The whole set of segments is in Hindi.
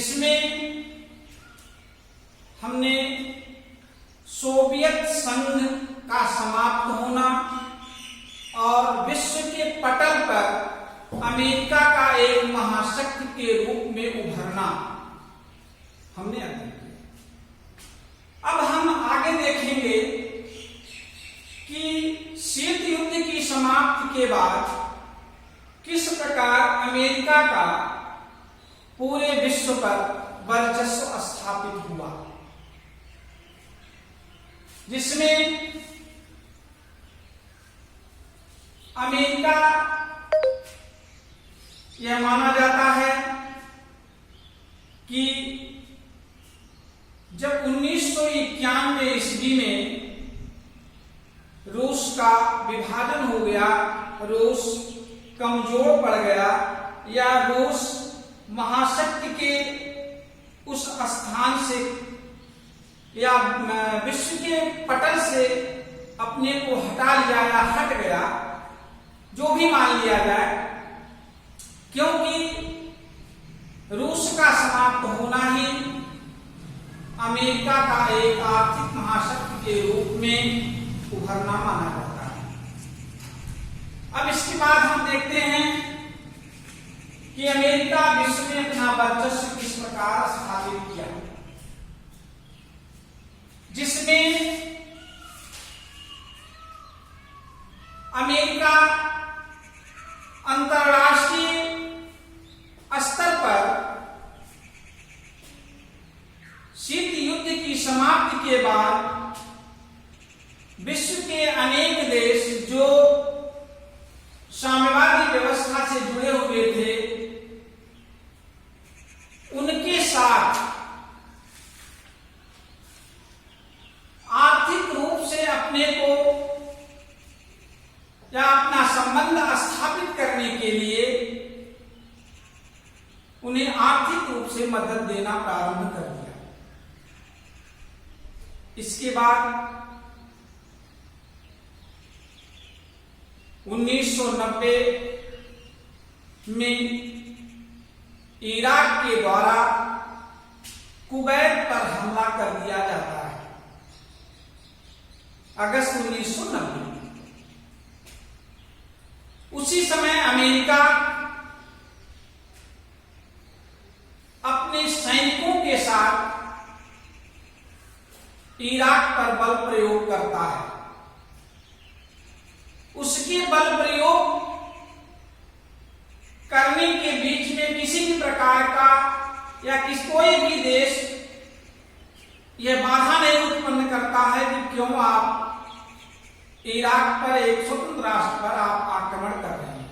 जिसमें हमने सोवियत संघ का समाप्त होना और विश्व के पटल पर अमेरिका का एक महाशक्ति के रूप में उभरना हमने अध्ययन किया। अब हम आगे देखेंगे कि शीत युद्ध की समाप्ति के बाद किस प्रकार अमेरिका का पूरे विश्व पर वर्चस्व स्थापित हुआ, जिसमें अमेरिका यह माना जाता है कि जब 1991 ईस्वी में रूस का विभाजन हो गया, रूस कमजोर पड़ गया या रूस महाशक्ति के उस स्थान से या विश्व के पटल से अपने को हटा लिया या हट गया, जो भी मान लिया जाए, क्योंकि रूस का समाप्त होना ही अमेरिका का एक आर्थिक महाशक्ति के रूप में उभरना माना जाता है। अब इसके बाद हम देखते हैं कि अमेरिका विश्व में अपना वर्चस्व किस प्रकार स्थापित किया, जिसमें अमेरिका अंतरराष्ट्रीय स्तर पर शीत युद्ध की समाप्ति के बाद विश्व के अनेक देश जो साम्यवादी व्यवस्था से जुड़े हुए थे, उनके साथ आर्थिक रूप से अपने को या अपना संबंध स्थापित करने के लिए उन्हें आर्थिक रूप से मदद देना प्रारंभ कर दिया। इसके बाद 1990 में इराक के द्वारा कुवैत पर हमला कर दिया जाता है, अगस्त 1990। उसी समय अमेरिका अपने सैनिकों के साथ इराक पर बल प्रयोग करता है। उसके बल प्रयोग करने के बीच में किसी भी प्रकार का या कोई भी देश यह बाधा नहीं उत्पन्न करता है कि क्यों आप इराक पर, एक स्वतंत्र राष्ट्र पर आप आक्रमण कर रहे हैं।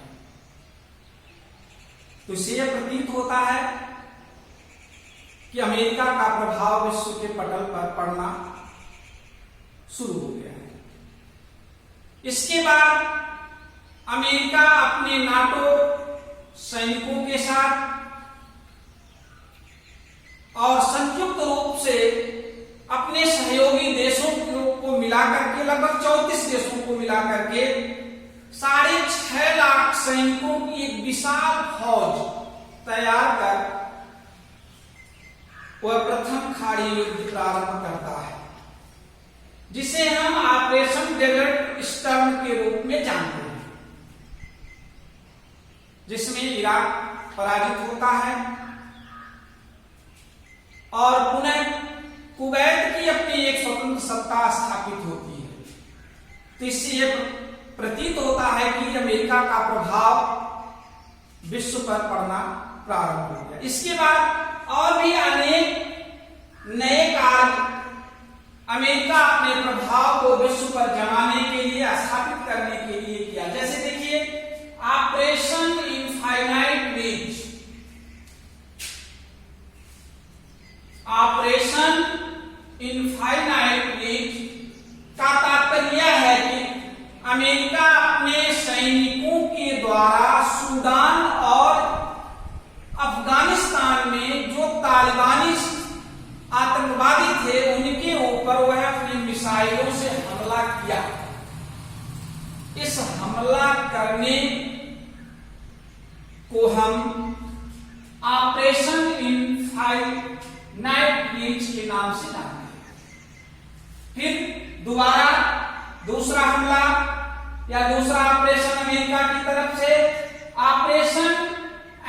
तो इससे यह प्रतीत होता है कि अमेरिका का प्रभाव विश्व के पटल पर पड़ना शुरू हो गया है। इसके बाद अमेरिका अपने नाटो सैनिकों के साथ और संयुक्त रूप से अपने सहयोगी देशों को मिलाकर के, लगभग 34 देशों को मिलाकर के 6.5 लाख सैनिकों की एक विशाल फौज तैयार कर वह प्रथम खाड़ी युद्ध प्रारंभ करता है, जिसे हम ऑपरेशन डेजर्ट स्टॉर्म के रूप में जानते हैं, जिसमें इराक पराजित होता है और पुनः कुवैत की अपनी एक स्वतंत्र सत्ता स्थापित होती है। तो इससे यह प्रतीत होता है कि अमेरिका का प्रभाव विश्व पर पड़ना प्रारंभ हो गया। इसके बाद और भी अनेक नए कार्य अमेरिका अपने प्रभाव को विश्व पर जमाने के लिए, स्थापित करने के लिए किया। जैसे देखिए operation infinite reach. Operation infinite reach का तात्पर्य है कि अमेरिका अपने सैनिकों के द्वारा सूडान और अफगानिस्तान में जो तालिबानी आतंकवादी थे उनके ऊपर वह अपनी मिसाइलों से हमला किया। इस हमला करने को हम ऑपरेशन इनफाइनाइट रीच के नाम से जानते हैं। फिर दोबारा दूसरा हमला या दूसरा ऑपरेशन अमेरिका की तरफ से ऑपरेशन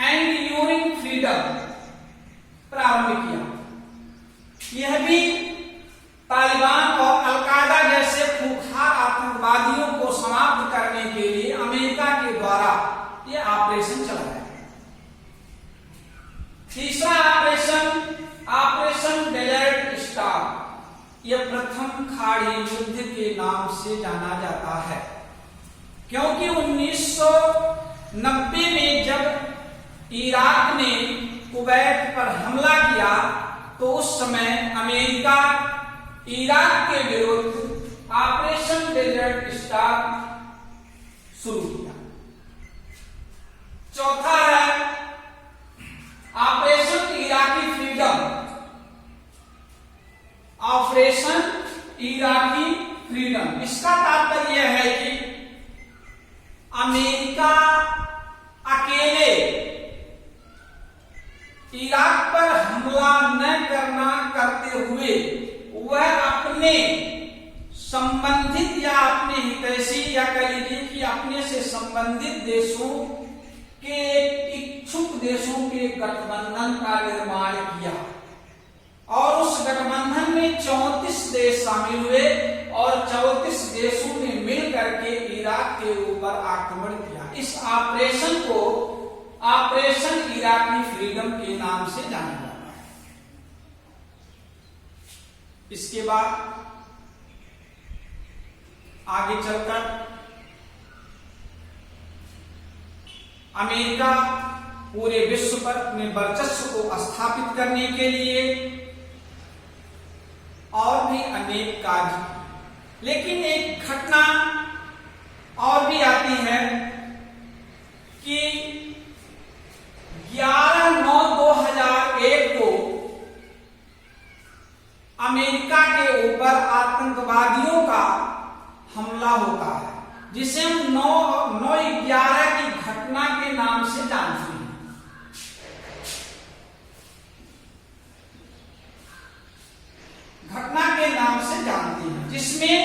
एंड्यूरिंग फ्रीडम प्रारंभ किया। यह भी तालिबान और अलकायदा जैसे खूंखार आतंकवादियों को समाप्त करने के लिए अमेरिका के द्वारा यह ऑपरेशन चलाया। तीसरा ऑपरेशन डेजर्ट स्टार, यह प्रथम खाड़ी युद्ध के नाम से जाना जाता है, क्योंकि 1990 में जब इराक ने कुवैत पर हमला किया तो उस समय अमेरिका इराक के विरुद्ध ऑपरेशन डेजर्ट स्टार शुरू किया। चौथा है operation Iraqi freedom. Operation Iraqi freedom, इसका तात्पर्य यह है कि अमेरिका अकेले इराक पर हमला न करते हुए वह अपने संबंधित या अपने हितैषी या कह लीजिए कि अपने से संबंधित देशों के इच्छुक देशों के गठबंधन का निर्माण किया और उस गठबंधन में 34 देश शामिल हुए और 34 देशों ने मिल करके इराक के ऊपर आक्रमण किया। इस ऑपरेशन को ऑपरेशन इराकी फ्रीडम के नाम से जाना जाता है। इसके बाद आगे चलकर अमेरिका पूरे विश्व पर अपने वर्चस्व को स्थापित करने के लिए और भी अनेक कार्य, लेकिन एक घटना और भी आती है कि 11/9/2001 को अमेरिका के ऊपर आतंकवादियों का हमला होता है, जिसे हम 9/11 की घटना के नाम से जानते हैं। घटना के नाम से जानते हैं, जिसमें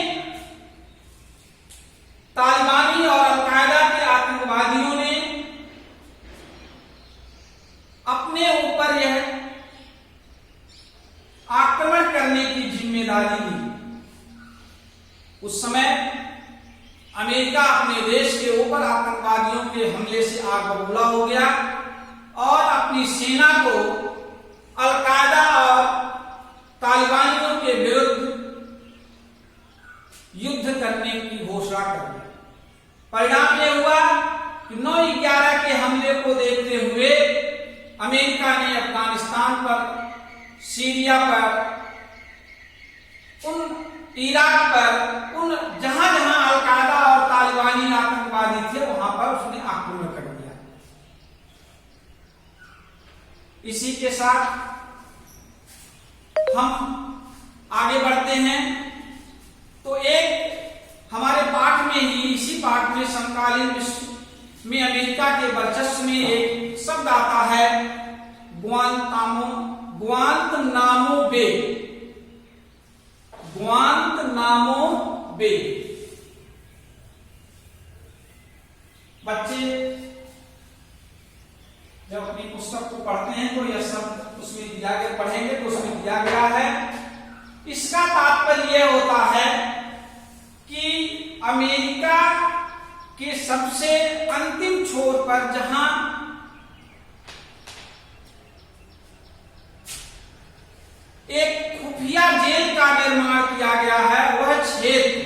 तालिबानी और अलकायदा के आतंकवादियों ने अपने ऊपर यह आक्रमण करने की जिम्मेदारी ली। उस समय अमेरिका अपने देश के ऊपर आतंकवादियों के हमले से आग बबूला हो गया और अपनी सेना को अलकायदा और तालिबानियों के विरुद्ध युद्ध करने की घोषणा कर दी। परिणाम यह हुआ कि 9/11 के हमले को देखते हुए अमेरिका ने अफगानिस्तान पर, सीरिया पर, इराक पर, जहां जहां अलकायदा और तालिबानी आतंकवादी थे वहां पर उसने आक्रमण कर दिया। इसी के साथ हम आगे बढ़ते हैं तो एक हमारे पाठ में ही, इसी पाठ में समकालीन विश्व में अमेरिका के वर्चस्व में एक शब्द आता है ग्वांतानामो बे। ग्वांतानामो बे। बच्चे जब अपनी पुस्तक को पढ़ते हैं तो यह शब्द उसमें दिया गया, पढ़ेंगे तो उसमें दिया गया है। इसका तात्पर्य यह होता है कि अमेरिका के सबसे अंतिम छोर पर जहां एक खुफिया जेल का निर्माण किया गया है, वह क्षेत्र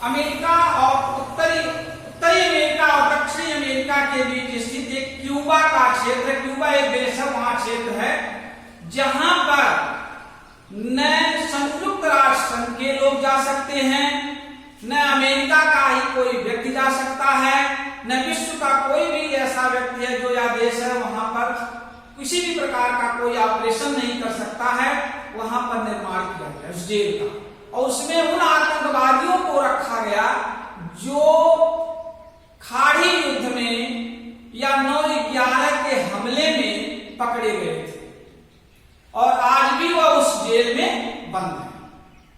अमेरिका और उत्तरी अमेरिका और दक्षिणी अमेरिका के बीच स्थित एक क्यूबा का क्षेत्र, क्यूबा एक देश है, वहां क्षेत्र है जहां पर न संयुक्त राष्ट्र संघ के लोग जा सकते हैं, न अमेरिका का ही कोई व्यक्ति जा सकता है, न विश्व का कोई भी ऐसा व्यक्ति है जो या देश है वहां पर किसी भी प्रकार का कोई ऑपरेशन नहीं कर सकता है। वहां पर निर्माण किया गया उस जेल का, और उसमें उन आतंकवादियों को रखा गया जो खाड़ी युद्ध में या 9/11 के हमले में पकड़े गए थे और आज भी वह उस जेल में बंद है।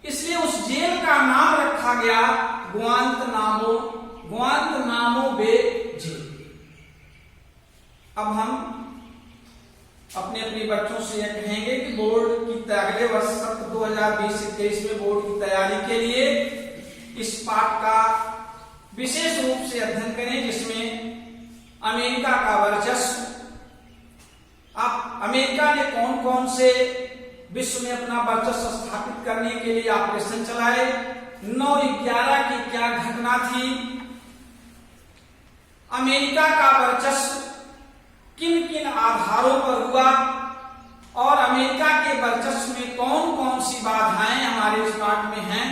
इसलिए उस जेल का नाम रखा गया गुआंतनामो बे जेल। अब हम अपने बच्चों से यह कहेंगे कि बोर्ड की अगले वर्ष सत्र 2020-23 में बोर्ड की तैयारी के लिए इस पाठ का विशेष रूप से अध्ययन करें, जिसमें अमेरिका का वर्चस्व, अमेरिका ने कौन कौन से विश्व में अपना वर्चस्व स्थापित करने के लिए ऑपरेशन चलाए, 9/11 की क्या घटना थी, अमेरिका का वर्चस्व किन किन आधारों पर हुआ और अमेरिका के वर्चस्व में कौन कौन सी बाधाएं हमारे इस पाठ में हैं,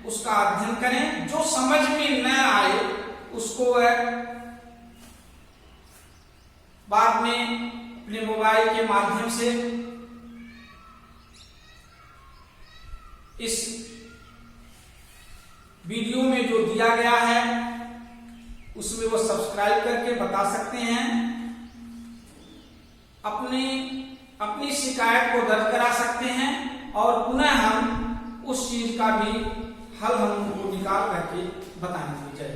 उसका अध्ययन करें। जो समझ में न आए उसको बाद में अपने मोबाइल के माध्यम से इस वीडियो में जो दिया गया है उसमें वो सब्सक्राइब करके बता सकते हैं, अपनी शिकायत को दर्ज करा सकते हैं और पुनः हम उस चीज का भी हल हम उनको निकाल करके बताएंगे। जय।